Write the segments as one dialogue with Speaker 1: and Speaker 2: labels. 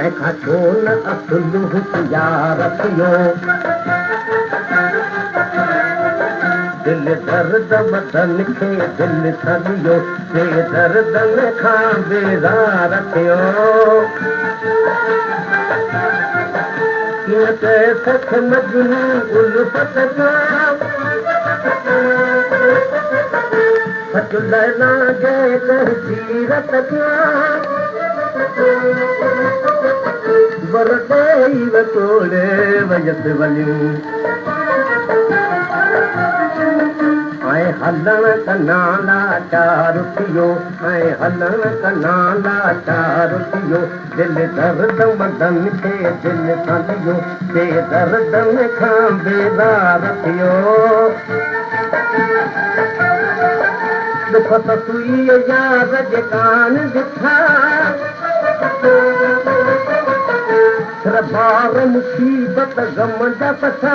Speaker 1: तंहिंखां छो न असुल हुशियार थियो दिलि दर्द बदन खे दिलि छॾियो बेदर्दन खां बेज़ार थियो कीअं चए सख मजनू उल्फत सां सच लैला जे तहसीरत सां वरतेई वतोड़े वयसि वञूं ऐं हलण कना लाचार थियो ऐं हलण कना लाचार थियो दिलि दर्द मदन खे दिलि सां लियो बेदर्दन खां बेज़ार थियो दुख त सुईअ यार जे कान ॾिठा बार मुसीबत गम जा पछा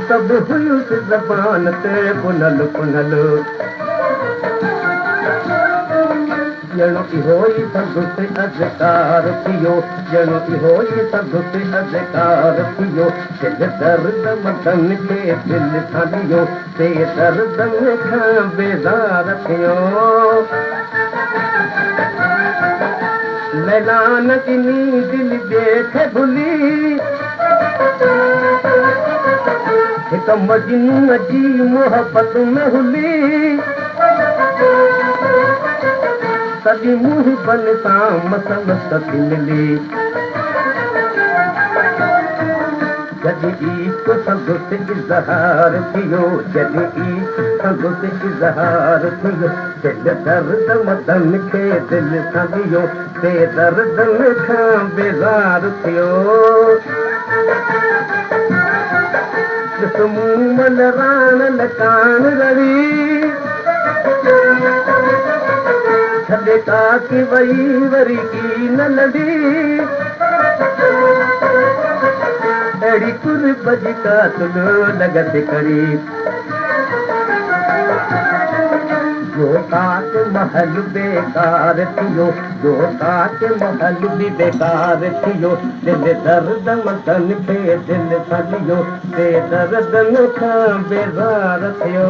Speaker 1: सभु हुयुसि ज़बान ते पुनल पुनल ॼणो इहो ई संदुसि अधिकार थियो ॼणो इहो ई संदुसि अधिकार थियो दिलि दर्द मदन खे दिलि सां लियो बेदर्दन खां बेज़ार थियो लैला न ॾिनी दिलि ॾेख भुली हिक मजनूअ जी मोहबत में हुली सॼी मुहिबन सां मसलत थी मिली जॾहिं इश्क संदुसि इज़हार थियो जॾहिं इश्क संदुसि इज़हार थियो दिलि दर्द मदन खे दिलि सां लियो बेदर्दन खां बेज़ार थियो मूं मन राण लकान रही छॾे काकी वई वरी की न लड़ी अहिड़ी कुर्ब जी कातुल लॻत करी जो काट महल बेकार थियो जो काट महल बि बेकार थियो दिलि दर्द मदन खे दिलि सां लियो बेदर्दन खां बेज़ार थियो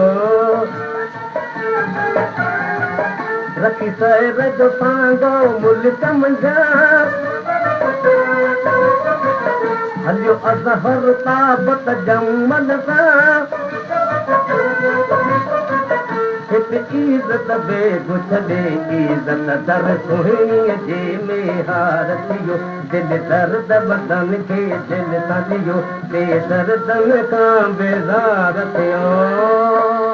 Speaker 1: रखी सैर जो पांगो मुल्क मंझा हलियो अज़हर ताबत जमल सां इज़त बेगु छॾे इज़त दर सुहिणीअ जे में हार थियो दिलि दर्द बदन खे दिलि सां लियो बेदर्दन खां बेज़ार थियो